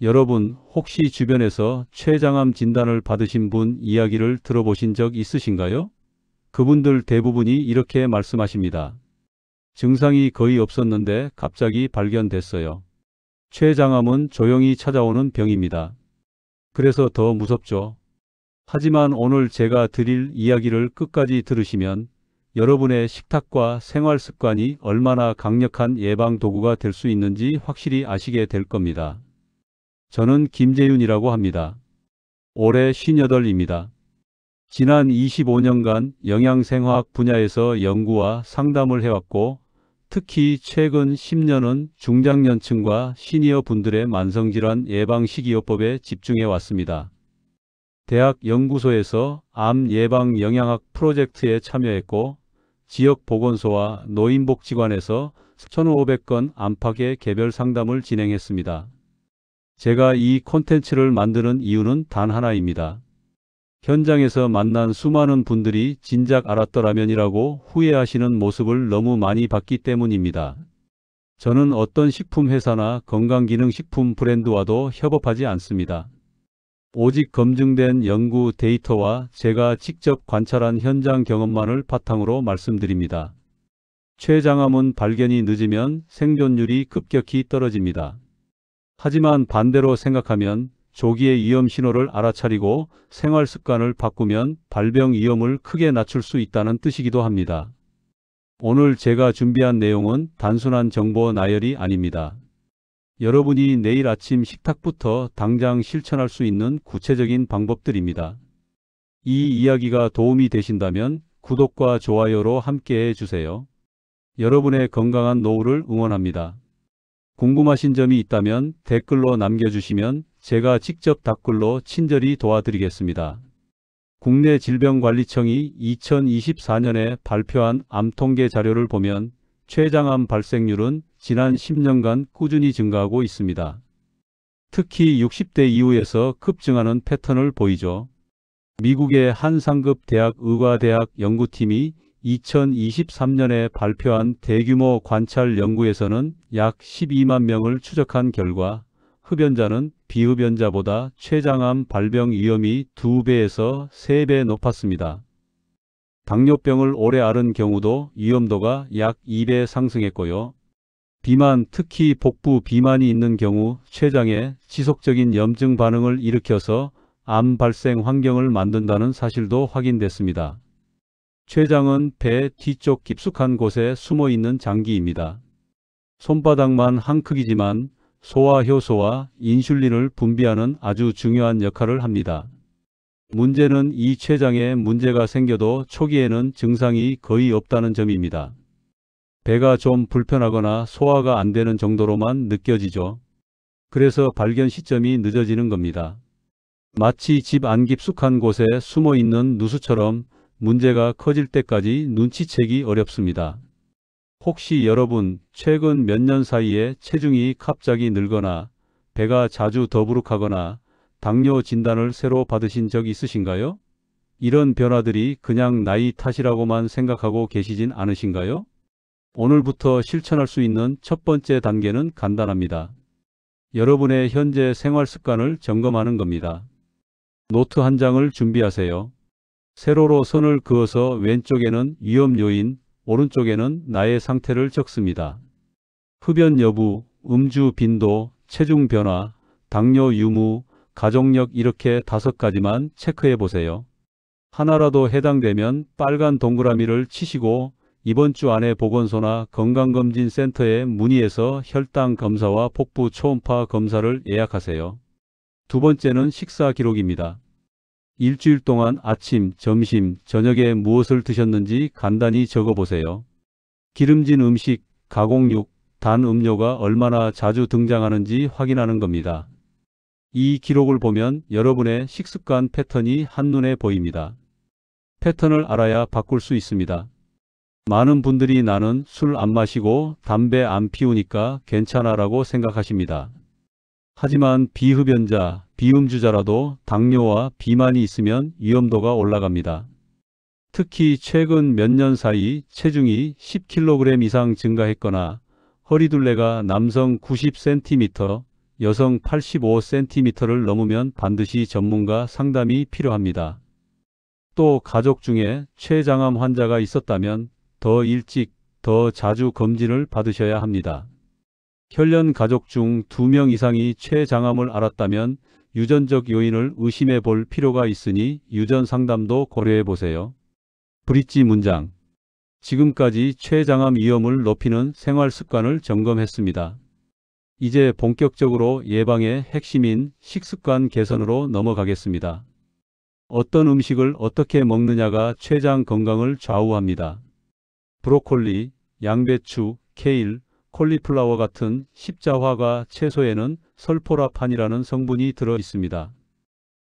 여러분, 혹시 주변에서 췌장암 진단을 받으신 분 이야기를 들어보신 적 있으신가요? 그분들 대부분이 이렇게 말씀하십니다. 증상이 거의 없었는데 갑자기 발견됐어요. 췌장암은 조용히 찾아오는 병입니다. 그래서 더 무섭죠. 하지만 오늘 제가 드릴 이야기를 끝까지 들으시면 여러분의 식탁과 생활 습관이 얼마나 강력한 예방 도구가 될 수 있는지 확실히 아시게 될 겁니다. 저는 김재윤이라고 합니다. 올해 58입니다. 지난 25년간 영양생화학 분야에서 연구와 상담을 해왔고, 특히 최근 10년은 중장년층과 시니어 분들의 만성질환 예방식이요법에 집중해 왔습니다. 대학 연구소에서 암 예방 영양학 프로젝트에 참여했고, 지역 보건소와 노인복지관에서 1,500건 안팎의 개별 상담을 진행했습니다. 제가 이 콘텐츠를 만드는 이유는 단 하나입니다. 현장에서 만난 수많은 분들이 진작 알았더라면이라고 후회하시는 모습을 너무 많이 봤기 때문입니다. 저는 어떤 식품회사나 건강기능식품 브랜드와도 협업하지 않습니다. 오직 검증된 연구 데이터와 제가 직접 관찰한 현장 경험만을 바탕으로 말씀드립니다. 췌장암은 발견이 늦으면 생존율이 급격히 떨어집니다. 하지만 반대로 생각하면 조기의 위험 신호를 알아차리고 생활 습관을 바꾸면 발병 위험을 크게 낮출 수 있다는 뜻이기도 합니다. 오늘 제가 준비한 내용은 단순한 정보 나열이 아닙니다. 여러분이 내일 아침 식탁부터 당장 실천할 수 있는 구체적인 방법들입니다. 이 이야기가 도움이 되신다면 구독과 좋아요로 함께해 주세요. 여러분의 건강한 노후를 응원합니다. 궁금하신 점이 있다면 댓글로 남겨주시면 제가 직접 답글로 친절히 도와드리겠습니다. 국내질병관리청이 2024년에 발표한 암 통계 자료를 보면 췌장암 발생률은 지난 10년간 꾸준히 증가하고 있습니다. 특히 60대 이후에서 급증하는 패턴을 보이죠. 미국의 한 상급 대학 의과대학 연구팀이 2023년에 발표한 대규모 관찰 연구에서는 약 12만 명을 추적한 결과 흡연자는 비흡연자보다 췌장암 발병 위험이 2배에서 3배 높았습니다. 당뇨병을 오래 앓은 경우도 위험도가 약 2배 상승했고요. 비만, 특히 복부 비만이 있는 경우 췌장에 지속적인 염증 반응을 일으켜서 암 발생 환경을 만든다는 사실도 확인됐습니다. 췌장은 배 뒤쪽 깊숙한 곳에 숨어 있는 장기입니다. 손바닥만 한 크기지만 소화 효소와 인슐린을 분비하는 아주 중요한 역할을 합니다. 문제는 이 췌장에 문제가 생겨도 초기에는 증상이 거의 없다는 점입니다. 배가 좀 불편하거나 소화가 안 되는 정도로만 느껴지죠. 그래서 발견 시점이 늦어지는 겁니다. 마치 집 안 깊숙한 곳에 숨어 있는 누수처럼 문제가 커질 때까지 눈치채기 어렵습니다. 혹시 여러분 최근 몇 년 사이에 체중이 갑자기 늘거나 배가 자주 더부룩하거나 당뇨 진단을 새로 받으신 적 있으신가요? 이런 변화들이 그냥 나이 탓이라고만 생각하고 계시진 않으신가요? 오늘부터 실천할 수 있는 첫 번째 단계는 간단합니다. 여러분의 현재 생활 습관을 점검하는 겁니다. 노트 한 장을 준비하세요. 세로로 선을 그어서 왼쪽에는 위험 요인, 오른쪽에는 나의 상태를 적습니다. 흡연 여부, 음주 빈도, 체중 변화, 당뇨 유무, 가족력 이렇게 5가지만 체크해 보세요. 하나라도 해당되면 빨간 동그라미를 치시고 이번 주 안에 보건소나 건강검진센터에 문의해서 혈당 검사와 복부 초음파 검사를 예약하세요. 두 번째는 식사 기록입니다. 일주일 동안 아침, 점심, 저녁에 무엇을 드셨는지 간단히 적어보세요. 기름진 음식, 가공육, 단 음료가 얼마나 자주 등장하는지 확인하는 겁니다. 이 기록을 보면 여러분의 식습관 패턴이 한눈에 보입니다. 패턴을 알아야 바꿀 수 있습니다. 많은 분들이 나는 술 안 마시고 담배 안 피우니까 괜찮아라고 생각하십니다. 하지만 비흡연자, 비음주자라도 당뇨와 비만이 있으면 위험도가 올라갑니다. 특히 최근 몇 년 사이 체중이 10kg 이상 증가했거나 허리둘레가 남성 90cm, 여성 85cm를 넘으면 반드시 전문가 상담이 필요합니다. 또 가족 중에 췌장암 환자가 있었다면 더 일찍, 더 자주 검진을 받으셔야 합니다. 혈연 가족 중 2명 이상이 췌장암을 앓았다면 유전적 요인을 의심해 볼 필요가 있으니 유전 상담도 고려해 보세요. 브릿지 문장. 지금까지 췌장암 위험을 높이는 생활 습관을 점검했습니다. 이제 본격적으로 예방의 핵심인 식습관 개선으로 넘어가겠습니다. 어떤 음식을 어떻게 먹느냐가 췌장 건강을 좌우합니다. 브로콜리, 양배추, 케일, 콜리플라워 같은 십자화과 채소에는 설포라판이라는 성분이 들어 있습니다.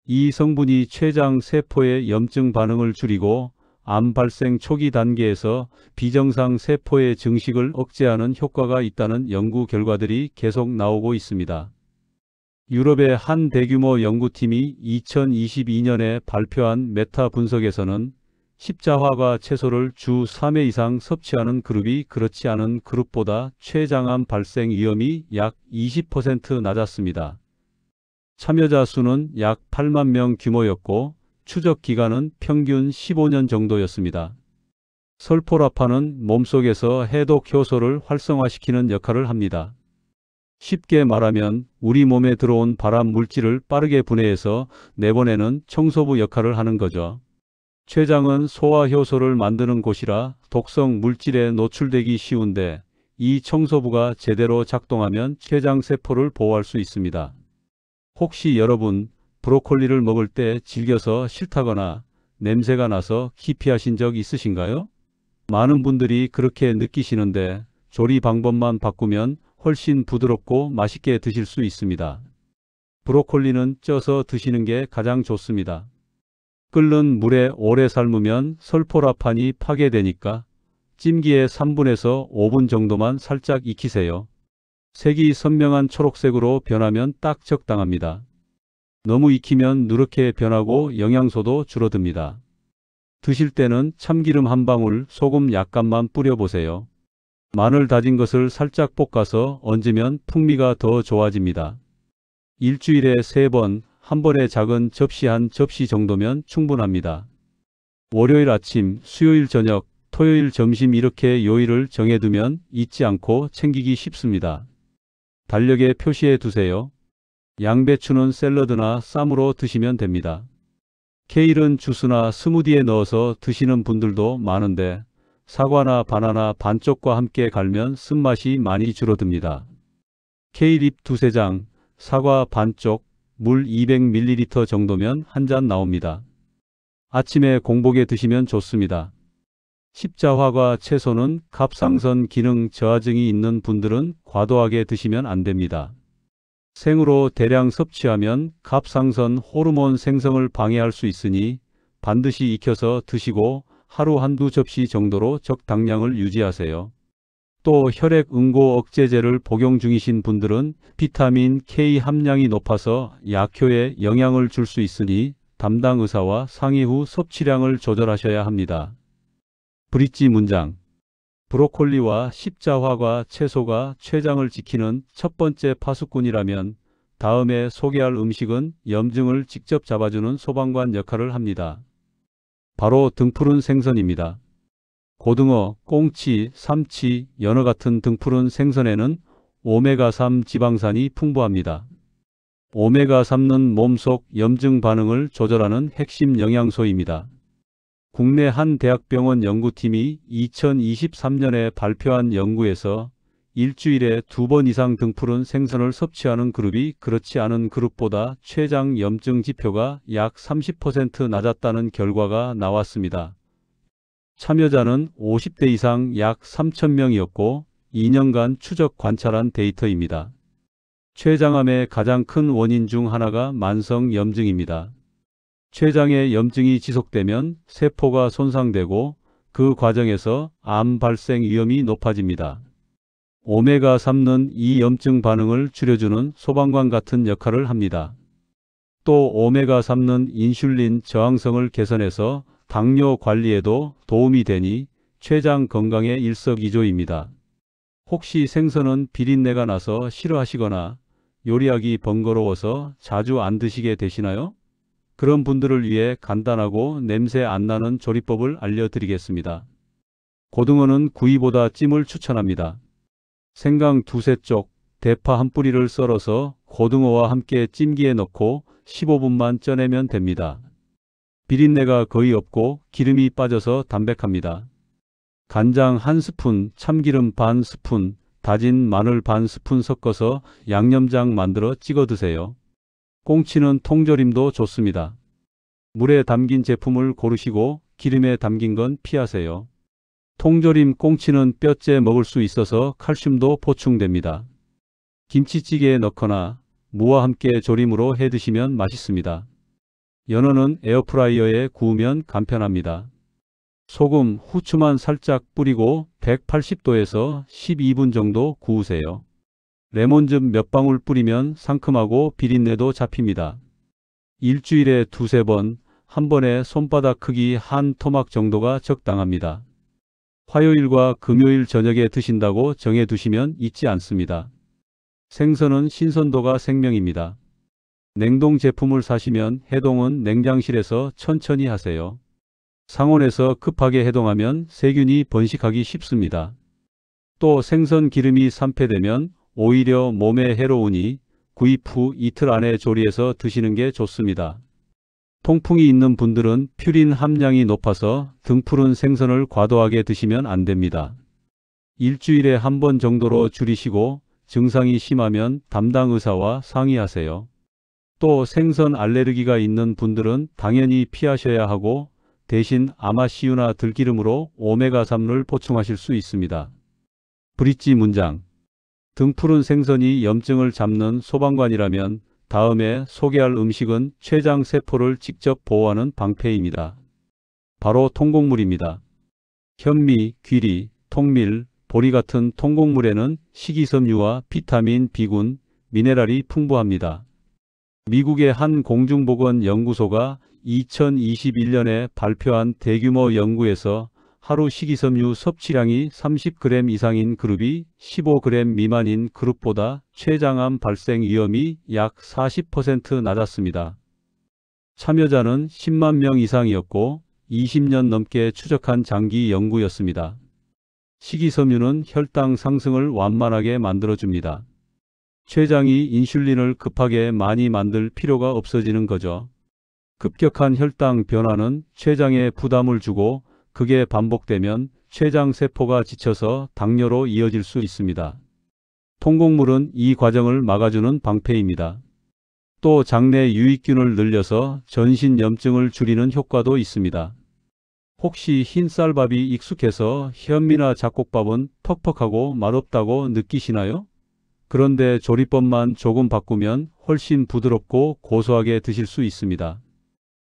이 성분이 췌장 세포의 염증 반응을 줄이고 암 발생 초기 단계에서 비정상 세포의 증식을 억제하는 효과가 있다는 연구 결과들이 계속 나오고 있습니다. 유럽의 한 대규모 연구팀이 2022년에 발표한 메타 분석에서는 십자화과 채소를 주 3회 이상 섭취하는 그룹이 그렇지 않은 그룹보다 췌장암 발생 위험이 약 20% 낮았습니다. 참여자 수는 약 8만 명 규모였고 추적 기간은 평균 15년 정도였습니다. 설포라판은 몸속에서 해독 효소를 활성화시키는 역할을 합니다. 쉽게 말하면 우리 몸에 들어온 발암 물질을 빠르게 분해해서 내보내는 청소부 역할을 하는 거죠. 췌장은 소화 효소를 만드는 곳이라 독성 물질에 노출되기 쉬운데 이 청소부가 제대로 작동하면 췌장 세포를 보호할 수 있습니다. 혹시 여러분 브로콜리를 먹을 때 질겨서 싫다거나 냄새가 나서 기피하신 적 있으신가요? 많은 분들이 그렇게 느끼시는데 조리 방법만 바꾸면 훨씬 부드럽고 맛있게 드실 수 있습니다. 브로콜리는 쪄서 드시는 게 가장 좋습니다. 끓는 물에 오래 삶으면 설포라판이 파괴되니까 찜기에 3분에서 5분 정도만 살짝 익히세요. 색이 선명한 초록색으로 변하면 딱 적당합니다. 너무 익히면 누렇게 변하고 영양소도 줄어듭니다. 드실 때는 참기름 한 방울, 소금 약간만 뿌려보세요. 마늘 다진 것을 살짝 볶아서 얹으면 풍미가 더 좋아집니다. 일주일에 3번, 한 번에 작은 접시 한 접시 정도면 충분합니다. 월요일 아침, 수요일 저녁, 토요일 점심 이렇게 요일을 정해두면 잊지 않고 챙기기 쉽습니다. 달력에 표시해 두세요. 양배추는 샐러드나 쌈으로 드시면 됩니다. 케일은 주스나 스무디에 넣어서 드시는 분들도 많은데 사과나 바나나 반쪽과 함께 갈면 쓴맛이 많이 줄어듭니다. 케일 잎 2-3장, 사과 반쪽, 물 200ml 정도면 한 잔 나옵니다. 아침에 공복에 드시면 좋습니다. 십자화과 채소는 갑상선 기능 저하증이 있는 분들은 과도하게 드시면 안 됩니다. 생으로 대량 섭취하면 갑상선 호르몬 생성을 방해할 수 있으니 반드시 익혀서 드시고 하루 한두 접시 정도로 적당량을 유지하세요. 또 혈액 응고 억제제를 복용 중이신 분들은 비타민 K 함량이 높아서 약효에 영향을 줄 수 있으니 담당 의사와 상의 후 섭취량을 조절하셔야 합니다. 브릿지 문장. 브로콜리와 십자화과 채소가 췌장을 지키는 첫 번째 파수꾼이라면 다음에 소개할 음식은 염증을 직접 잡아주는 소방관 역할을 합니다. 바로 등푸른 생선입니다. 고등어, 꽁치, 삼치, 연어 같은 등푸른 생선에는 오메가3 지방산이 풍부합니다. 오메가3는 몸속 염증 반응을 조절하는 핵심 영양소입니다. 국내 한 대학병원 연구팀이 2023년에 발표한 연구에서 일주일에 2번 이상 등푸른 생선을 섭취하는 그룹이 그렇지 않은 그룹보다 췌장 염증 지표가 약 30% 낮았다는 결과가 나왔습니다. 참여자는 50대 이상 약 3,000명이었고 2년간 추적 관찰한 데이터입니다. 췌장암의 가장 큰 원인 중 하나가 만성 염증입니다. 췌장의 염증이 지속되면 세포가 손상되고 그 과정에서 암 발생 위험이 높아집니다. 오메가3는 이 염증 반응을 줄여주는 소방관 같은 역할을 합니다. 또 오메가3는 인슐린 저항성을 개선해서 당뇨 관리에도 도움이 되니 췌장 건강의 일석이조입니다. 혹시 생선은 비린내가 나서 싫어하시거나 요리하기 번거로워서 자주 안 드시게 되시나요? 그런 분들을 위해 간단하고 냄새 안 나는 조리법을 알려드리겠습니다. 고등어는 구이보다 찜을 추천합니다. 생강 두세 쪽, 대파 한 뿌리를 썰어서 고등어와 함께 찜기에 넣고 15분만 쪄내면 됩니다. 비린내가 거의 없고 기름이 빠져서 담백합니다. 간장 한 스푼, 참기름 반 스푼, 다진 마늘 반 스푼 섞어서 양념장 만들어 찍어 드세요. 꽁치는 통조림도 좋습니다. 물에 담긴 제품을 고르시고 기름에 담긴 건 피하세요. 통조림 꽁치는 뼈째 먹을 수 있어서 칼슘도 보충됩니다. 김치찌개에 넣거나 무와 함께 조림으로 해 드시면 맛있습니다. 연어는 에어프라이어에 구우면 간편합니다. 소금, 후추만 살짝 뿌리고 180도에서 12분 정도 구우세요. 레몬즙 몇 방울 뿌리면 상큼하고 비린내도 잡힙니다. 일주일에 두세 번, 한 번에 손바닥 크기 한 토막 정도가 적당합니다. 화요일과 금요일 저녁에 드신다고 정해 두시면 잊지 않습니다. 생선은 신선도가 생명입니다. 냉동 제품을 사시면 해동은 냉장실에서 천천히 하세요. 상온에서 급하게 해동하면 세균이 번식하기 쉽습니다. 또 생선 기름이 산패되면 오히려 몸에 해로우니 구입 후 이틀 안에 조리해서 드시는 게 좋습니다. 통풍이 있는 분들은 퓨린 함량이 높아서 등푸른 생선을 과도하게 드시면 안 됩니다. 일주일에 한 번 정도로 줄이시고 증상이 심하면 담당 의사와 상의하세요. 또 생선 알레르기가 있는 분들은 당연히 피하셔야 하고 대신 아마씨유나 들기름으로 오메가3를 보충하실 수 있습니다. 브릿지 문장. 등푸른 생선이 염증을 잡는 소방관이라면 다음에 소개할 음식은 췌장 세포를 직접 보호하는 방패입니다. 바로 통곡물입니다. 현미, 귀리, 통밀, 보리 같은 통곡물에는 식이섬유와 비타민 B군, 미네랄이 풍부합니다. 미국의 한 공중보건 연구소가 2021년에 발표한 대규모 연구에서 하루 식이섬유 섭취량이 30g 이상인 그룹이 15g 미만인 그룹보다 췌장암 발생 위험이 약 40% 낮았습니다. 참여자는 10만 명 이상이었고 20년 넘게 추적한 장기 연구였습니다. 식이섬유는 혈당 상승을 완만하게 만들어줍니다. 췌장이 인슐린을 급하게 많이 만들 필요가 없어지는 거죠. 급격한 혈당 변화는 췌장에 부담을 주고 그게 반복되면 췌장 세포가 지쳐서 당뇨로 이어질 수 있습니다. 통곡물은 이 과정을 막아주는 방패입니다. 또 장내 유익균을 늘려서 전신 염증을 줄이는 효과도 있습니다. 혹시 흰쌀밥이 익숙해서 현미나 잡곡밥은 퍽퍽하고 맛없다고 느끼시나요? 그런데 조리법만 조금 바꾸면 훨씬 부드럽고 고소하게 드실 수 있습니다.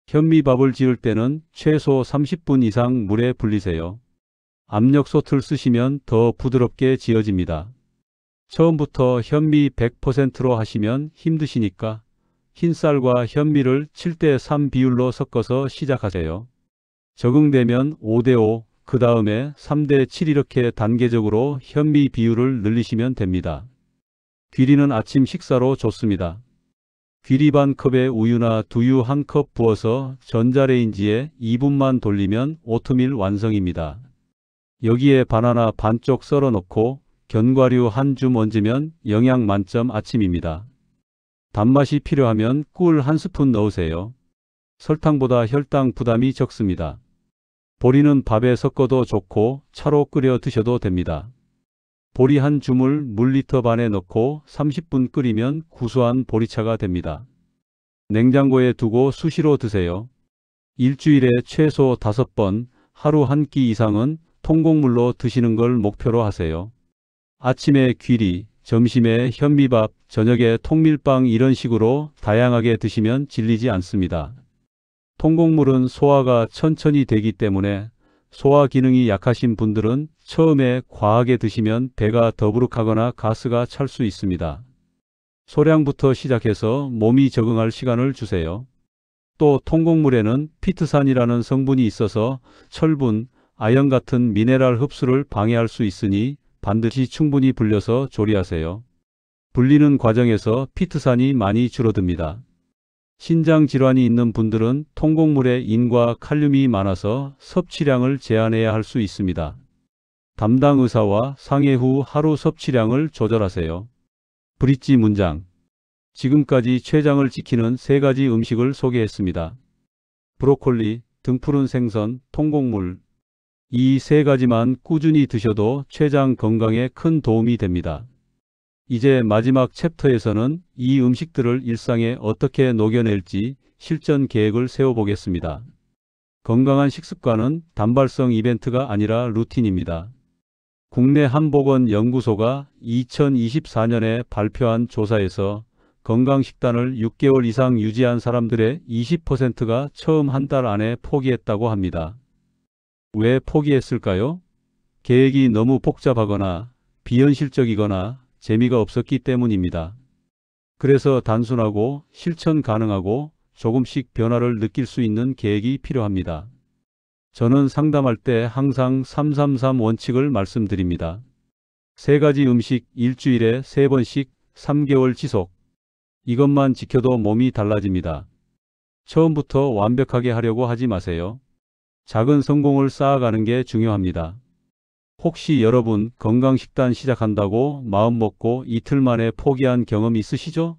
현미밥을 지을 때는 최소 30분 이상 물에 불리세요. 압력솥을 쓰시면 더 부드럽게 지어집니다. 처음부터 현미 100%로 하시면 힘드시니까 흰쌀과 현미를 7:3 비율로 섞어서 시작하세요. 적응되면 5:5, 그 다음에 3:7 이렇게 단계적으로 현미 비율을 늘리시면 됩니다. 귀리는 아침 식사로 좋습니다. 귀리 반 컵에 우유나 두유 한 컵 부어서 전자레인지에 2분만 돌리면 오트밀 완성입니다. 여기에 바나나 반쪽 썰어 넣고 견과류 한 줌 얹으면 영양 만점 아침입니다. 단맛이 필요하면 꿀 한 스푼 넣으세요. 설탕보다 혈당 부담이 적습니다. 보리는 밥에 섞어도 좋고 차로 끓여 드셔도 됩니다. 보리 한 줌을 물 리터 반에 넣고 30분 끓이면 구수한 보리차가 됩니다. 냉장고에 두고 수시로 드세요. 일주일에 최소 5번, 하루 한 끼 이상은 통곡물로 드시는 걸 목표로 하세요. 아침에 귀리, 점심에 현미밥, 저녁에 통밀빵 이런 식으로 다양하게 드시면 질리지 않습니다. 통곡물은 소화가 천천히 되기 때문에 소화 기능이 약하신 분들은 처음에 과하게 드시면 배가 더부룩하거나 가스가 찰 수 있습니다. 소량부터 시작해서 몸이 적응할 시간을 주세요. 또 통곡물에는 피트산이라는 성분이 있어서 철분, 아연 같은 미네랄 흡수를 방해할 수 있으니 반드시 충분히 불려서 조리하세요. 불리는 과정에서 피트산이 많이 줄어듭니다. 신장 질환이 있는 분들은 통곡물에 인과 칼륨이 많아서 섭취량을 제한해야 할 수 있습니다. 담당 의사와 상의 후 하루 섭취량을 조절하세요. 브릿지 문장. 지금까지 췌장을 지키는 3가지 음식을 소개했습니다. 브로콜리, 등푸른 생선, 통곡물. 이 3가지만 꾸준히 드셔도 췌장 건강에 큰 도움이 됩니다. 이제 마지막 챕터에서는 이 음식들을 일상에 어떻게 녹여낼지 실전 계획을 세워보겠습니다. 건강한 식습관은 단발성 이벤트가 아니라 루틴입니다. 국내 한보건연구소가 2024년에 발표한 조사에서 건강식단을 6개월 이상 유지한 사람들의 20%가 처음 한 달 안에 포기했다고 합니다. 왜 포기했을까요? 계획이 너무 복잡하거나 비현실적이거나 재미가 없었기 때문입니다. 그래서 단순하고 실천 가능하고 조금씩 변화를 느낄 수 있는 계획이 필요합니다. 저는 상담할 때 항상 333 원칙을 말씀드립니다. 3가지 음식 일주일에 3번씩 3개월 지속. 이것만 지켜도 몸이 달라집니다. 처음부터 완벽하게 하려고 하지 마세요. 작은 성공을 쌓아가는 게 중요합니다. 혹시 여러분 건강식단 시작한다고 마음먹고 이틀 만에 포기한 경험 있으시죠?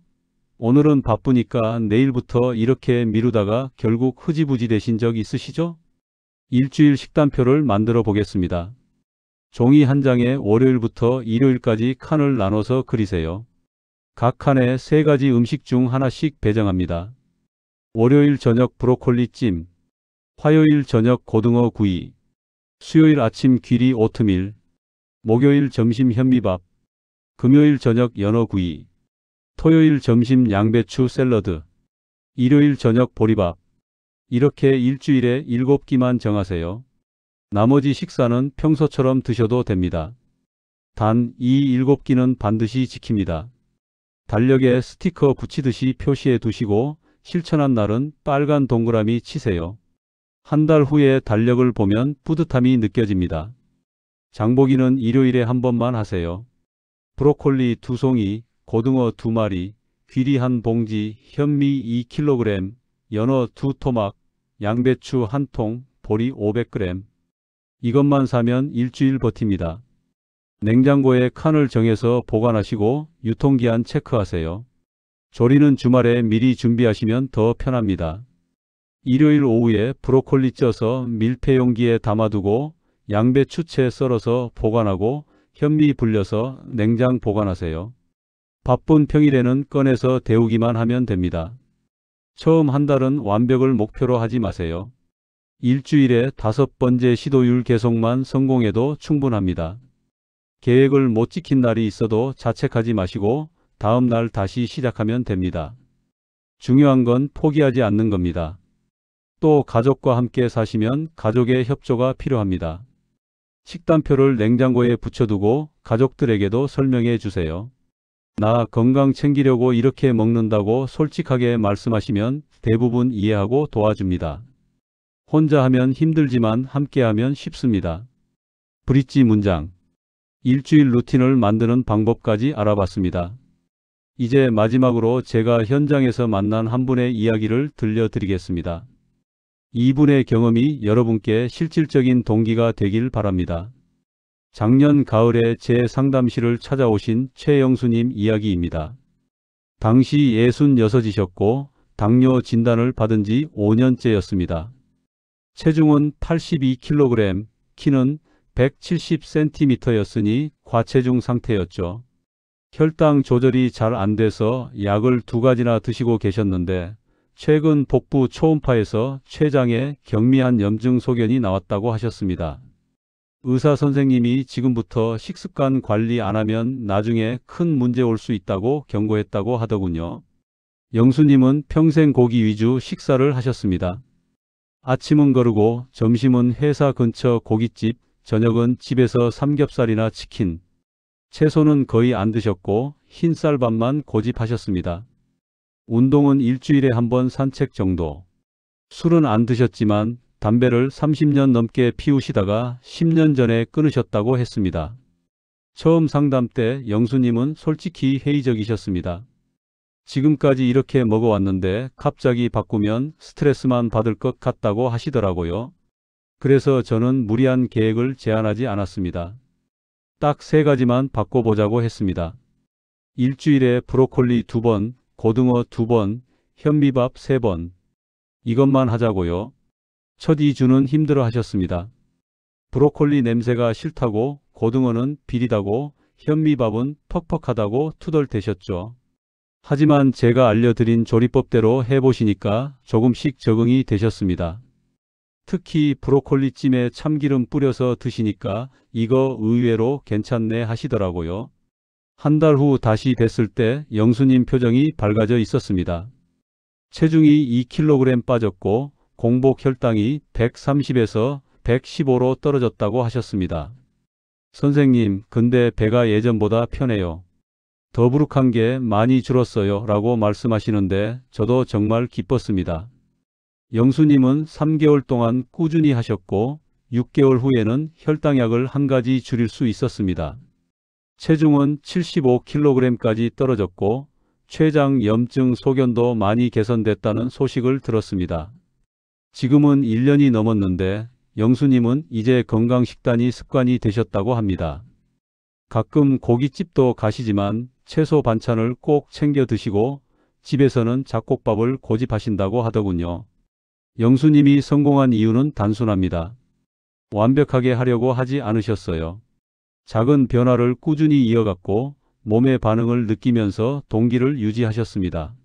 오늘은 바쁘니까 내일부터 이렇게 미루다가 결국 흐지부지 되신 적 있으시죠? 일주일 식단표를 만들어 보겠습니다. 종이 한 장에 월요일부터 일요일까지 칸을 나눠서 그리세요. 각 칸에 3가지 음식 중 하나씩 배정합니다. 월요일 저녁 브로콜리 찜, 화요일 저녁 고등어 구이, 수요일 아침 귀리 오트밀, 목요일 점심 현미밥, 금요일 저녁 연어구이, 토요일 점심 양배추 샐러드, 일요일 저녁 보리밥. 이렇게 일주일에 7끼만 정하세요. 나머지 식사는 평소처럼 드셔도 됩니다. 단 이 7끼는 반드시 지킵니다. 달력에 스티커 붙이듯이 표시해 두시고 실천한 날은 빨간 동그라미 치세요. 한 달 후에 달력을 보면 뿌듯함이 느껴집니다. 장보기는 일요일에 한 번만 하세요. 브로콜리 2송이, 고등어 2마리, 귀리 1봉지, 현미 2kg, 연어 2토막, 양배추 1통, 보리 500g. 이것만 사면 일주일 버팁니다. 냉장고에 칸을 정해서 보관하시고 유통기한 체크하세요. 조리는 주말에 미리 준비하시면 더 편합니다. 일요일 오후에 브로콜리 쪄서 밀폐용기에 담아두고 양배추채 썰어서 보관하고 현미 불려서 냉장 보관하세요. 바쁜 평일에는 꺼내서 데우기만 하면 됩니다. 처음 한 달은 완벽을 목표로 하지 마세요. 일주일에 5번째 시도율 계속만 성공해도 충분합니다. 계획을 못 지킨 날이 있어도 자책하지 마시고 다음 날 다시 시작하면 됩니다. 중요한 건 포기하지 않는 겁니다. 또 가족과 함께 사시면 가족의 협조가 필요합니다. 식단표를 냉장고에 붙여두고 가족들에게도 설명해 주세요. 나 건강 챙기려고 이렇게 먹는다고 솔직하게 말씀하시면 대부분 이해하고 도와줍니다. 혼자 하면 힘들지만 함께 하면 쉽습니다. 브릿지 문장. 일주일 루틴을 만드는 방법까지 알아봤습니다. 이제 마지막으로 제가 현장에서 만난 한 분의 이야기를 들려드리겠습니다. 이분의 경험이 여러분께 실질적인 동기가 되길 바랍니다. 작년 가을에 제 상담실을 찾아오신 최영수님 이야기입니다. 당시 66이셨고 당뇨 진단을 받은 지 5년째였습니다. 체중은 82kg, 키는 170cm였으니 과체중 상태였죠. 혈당 조절이 잘 안 돼서 약을 2가지나 드시고 계셨는데 최근 복부 초음파에서 췌장에 경미한 염증 소견이 나왔다고 하셨습니다. 의사 선생님이 지금부터 식습관 관리 안 하면 나중에 큰 문제 올 수 있다고 경고했다고 하더군요. 영수님은 평생 고기 위주 식사를 하셨습니다. 아침은 거르고 점심은 회사 근처 고깃집, 저녁은 집에서 삼겹살이나 치킨, 채소는 거의 안 드셨고 흰쌀밥만 고집하셨습니다. 운동은 일주일에 한 번 산책 정도. 술은 안 드셨지만 담배를 30년 넘게 피우시다가 10년 전에 끊으셨다고 했습니다. 처음 상담 때 영수님은 솔직히 회의적이셨습니다. 지금까지 이렇게 먹어왔는데 갑자기 바꾸면 스트레스만 받을 것 같다고 하시더라고요. 그래서 저는 무리한 계획을 제안하지 않았습니다. 딱 3가지만 바꿔보자고 했습니다. 일주일에 브로콜리 2번, 고등어 2번, 현미밥 3번. 이것만 하자고요. 첫 2주는 힘들어 하셨습니다. 브로콜리 냄새가 싫다고, 고등어는 비리다고, 현미밥은 퍽퍽하다고 투덜대셨죠. 하지만 제가 알려드린 조리법대로 해보시니까 조금씩 적응이 되셨습니다. 특히 브로콜리찜에 참기름 뿌려서 드시니까 이거 의외로 괜찮네 하시더라고요. 한 달 후 다시 뵀을 때 영수님 표정이 밝아져 있었습니다. 체중이 2kg 빠졌고 공복 혈당이 130에서 115로 떨어졌다고 하셨습니다. 선생님, 근데 배가 예전보다 편해요. 더부룩한 게 많이 줄었어요 라고 말씀하시는데 저도 정말 기뻤습니다. 영수님은 3개월 동안 꾸준히 하셨고 6개월 후에는 혈당약을 1가지 줄일 수 있었습니다. 체중은 75kg까지 떨어졌고 췌장 염증 소견도 많이 개선됐다는 소식을 들었습니다. 지금은 1년이 넘었는데 영수님은 이제 건강식단이 습관이 되셨다고 합니다. 가끔 고깃집도 가시지만 채소 반찬을 꼭 챙겨 드시고 집에서는 잡곡밥을 고집하신다고 하더군요. 영수님이 성공한 이유는 단순합니다. 완벽하게 하려고 하지 않으셨어요. 작은 변화를 꾸준히 이어갔고 몸의 반응을 느끼면서 동기를 유지하셨습니다.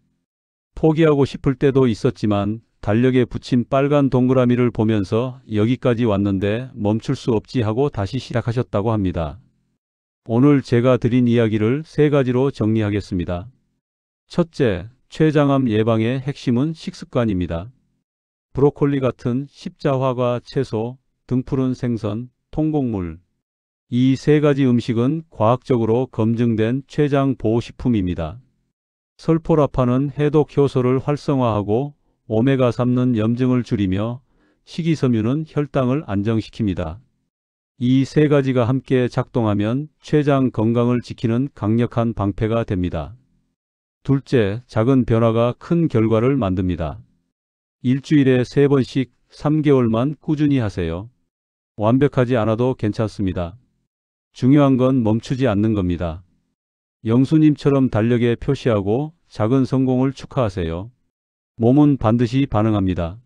포기하고 싶을 때도 있었지만 달력에 붙인 빨간 동그라미를 보면서 여기까지 왔는데 멈출 수 없지 하고 다시 시작하셨다고 합니다. 오늘 제가 드린 이야기를 3가지로 정리하겠습니다. 첫째, 췌장암 예방의 핵심은 식습관입니다. 브로콜리 같은 십자화과 채소, 등푸른 생선, 통곡물. 이 3가지 음식은 과학적으로 검증된 췌장 보호식품입니다. 설포라판은 해독 효소를 활성화하고 오메가3는 염증을 줄이며 식이섬유는 혈당을 안정시킵니다. 이 3가지가 함께 작동하면 췌장 건강을 지키는 강력한 방패가 됩니다. 둘째, 작은 변화가 큰 결과를 만듭니다. 일주일에 3번씩 3개월만 꾸준히 하세요. 완벽하지 않아도 괜찮습니다. 중요한 건 멈추지 않는 겁니다. 영수님처럼 달력에 표시하고 작은 성공을 축하하세요. 몸은 반드시 반응합니다.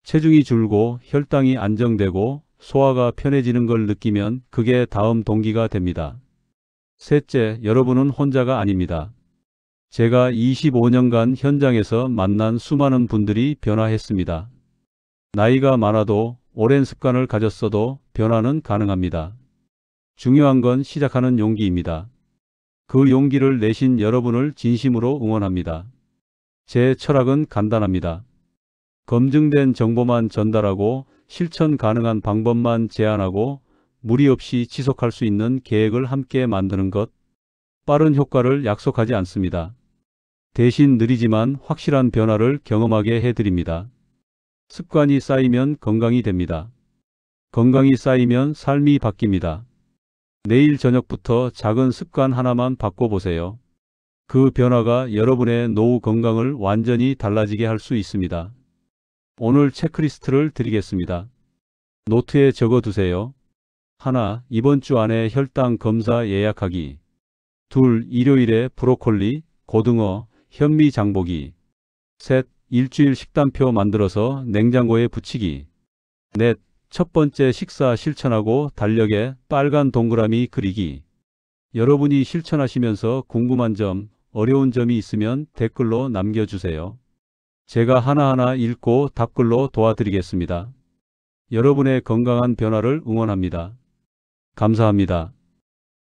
체중이 줄고 혈당이 안정되고 소화가 편해지는 걸 느끼면 그게 다음 동기가 됩니다. 셋째, 여러분은 혼자가 아닙니다. 제가 25년간 현장에서 만난 수많은 분들이 변화했습니다. 나이가 많아도 오랜 습관을 가졌어도 변화는 가능합니다. 중요한 건 시작하는 용기입니다. 그 용기를 내신 여러분을 진심으로 응원합니다. 제 철학은 간단합니다. 검증된 정보만 전달하고 실천 가능한 방법만 제안하고 무리 없이 지속할 수 있는 계획을 함께 만드는 것. 빠른 효과를 약속하지 않습니다. 대신 느리지만 확실한 변화를 경험하게 해드립니다. 습관이 쌓이면 건강이 됩니다. 건강이 쌓이면 삶이 바뀝니다. 내일 저녁부터 작은 습관 하나만 바꿔보세요. 그 변화가 여러분의 노후 건강을 완전히 달라지게 할 수 있습니다. 오늘 체크리스트를 드리겠습니다. 노트에 적어두세요. 1. 이번 주 안에 혈당 검사 예약하기. 2. 일요일에 브로콜리, 고등어, 현미 장보기. 3. 일주일 식단표 만들어서 냉장고에 붙이기. 4. 첫 번째 식사 실천하고 달력에 빨간 동그라미 그리기. 여러분이 실천하시면서 궁금한 점, 어려운 점이 있으면 댓글로 남겨주세요. 제가 하나하나 읽고 답글로 도와드리겠습니다. 여러분의 건강한 변화를 응원합니다. 감사합니다.